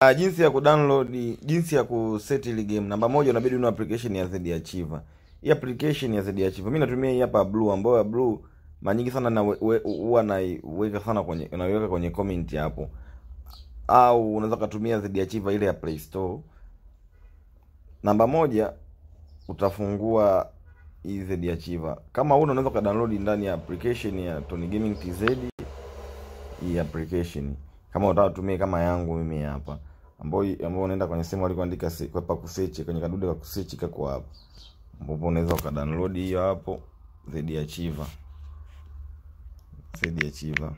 Jinsi ya kudownload, jinsi ya kuset ile game. Namba moja, unabidi una application ya ZD Archiver. Hii application ya ZD Archiver mimi natumia hii hapa Blue, ambayo ya Blue mara nyingi sana na huwa naiweka sana kwenye, unaiweka kwenye comment hapo. Au unaweza kutumia ZD Archiver ile ya Play Store. Namba moja, utafungua hii ZD Archiver. Kama unaweza ka download ndani ya application ya Tony Gaming TZ hii application. Kama unataka kutumia kama yangu mimi hapa, ambao unaenda kwenye sehemu alikoandika kwa kusearch, kwenye kadude kwa kusearch kako hapo, ambapo unaweza ka download hiyo hapo ZD Archiver. ZD Archiver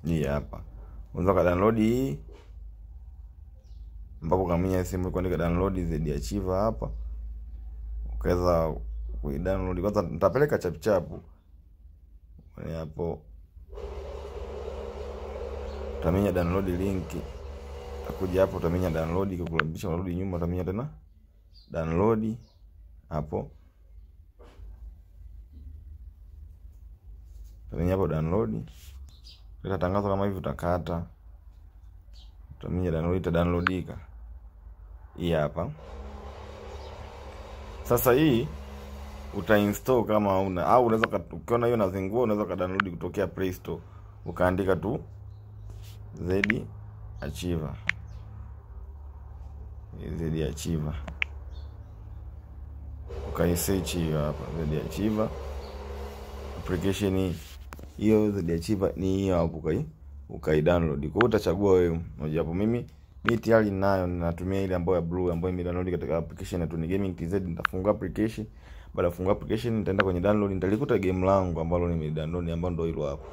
hii hapa, unaweza ka download hii, ambapo kama sehemu alikoandika download ZD Archiver hapa, ukaweza kuidownload. Kwanza nitapeleka chap hapo, utamenya download link, utakuja hapo utamenya download, kukurudisha unarudi nyuma, utamenya tena download hapo, utamenya hapo download, leta tangazo kama hivi, utakata, utamenya download, itadownloadika hii hapa. Sasa hii utainstall kama una, au unaweza ukiona hiyo nazingua, unaweza ka download kutokea Play Store, ukaandika tu ZD Archiver. ZD Archiver ukaisearch hiyo hapa, ZD Archiver application hiyo. ZD Archiver ni hiyo hapo, ukaidownload. Kwa hiyo utachagua wewe moja hapo. Mimi tayari ninayo, ninatumia ile ambayo ya Blue, ambayo nimedownload katika application ya Tony Gaming TZ. Nitafungua application. Baada ya kufungua application, nitaenda kwenye download, nitalikuta game langu ambalo nimedownload, ambalo ndio hilo hapo.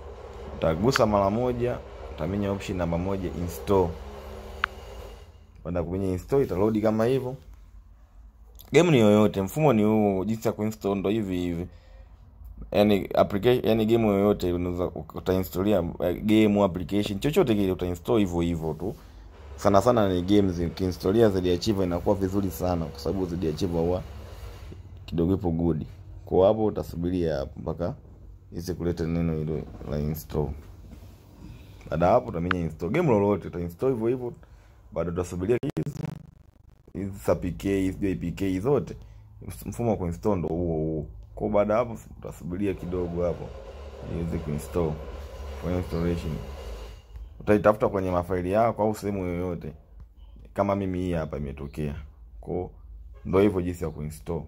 Utagusa mara moja, utamenya option namba moja, install. Baada ya kumenya install, itaload kama hivyo. Game ni yoyote, mfumo ni huu, jinsi ya kuinstall ndio hivi. Yaani application, yaani game yoyote unaweza utainstalia game application chochote kile, utainstall hivyo tu. Sana sana ni games, ukiinstalia ZD Archiver inakuwa vizuri sana, kwa sababu ZD Archiver huwa kidogo ipo good. Kwa hapo utasubiria hapo mpaka ise kuleta neno hilo la install. Baada hapo utamenya install game lolote, utainstall hivyo. Baada utasubiria hizi APK, hizi APK zote, mfumo wa kuinstall ndio huo. Kwa baada hapo utasubiria kidogo hapo iweze kuinstall. For installation utaitafuta kwenye mafaili yako au sehemu yoyote, kama mimi hii hapa imetokea. Kwa ndio hivyo jinsi ya kuinstall.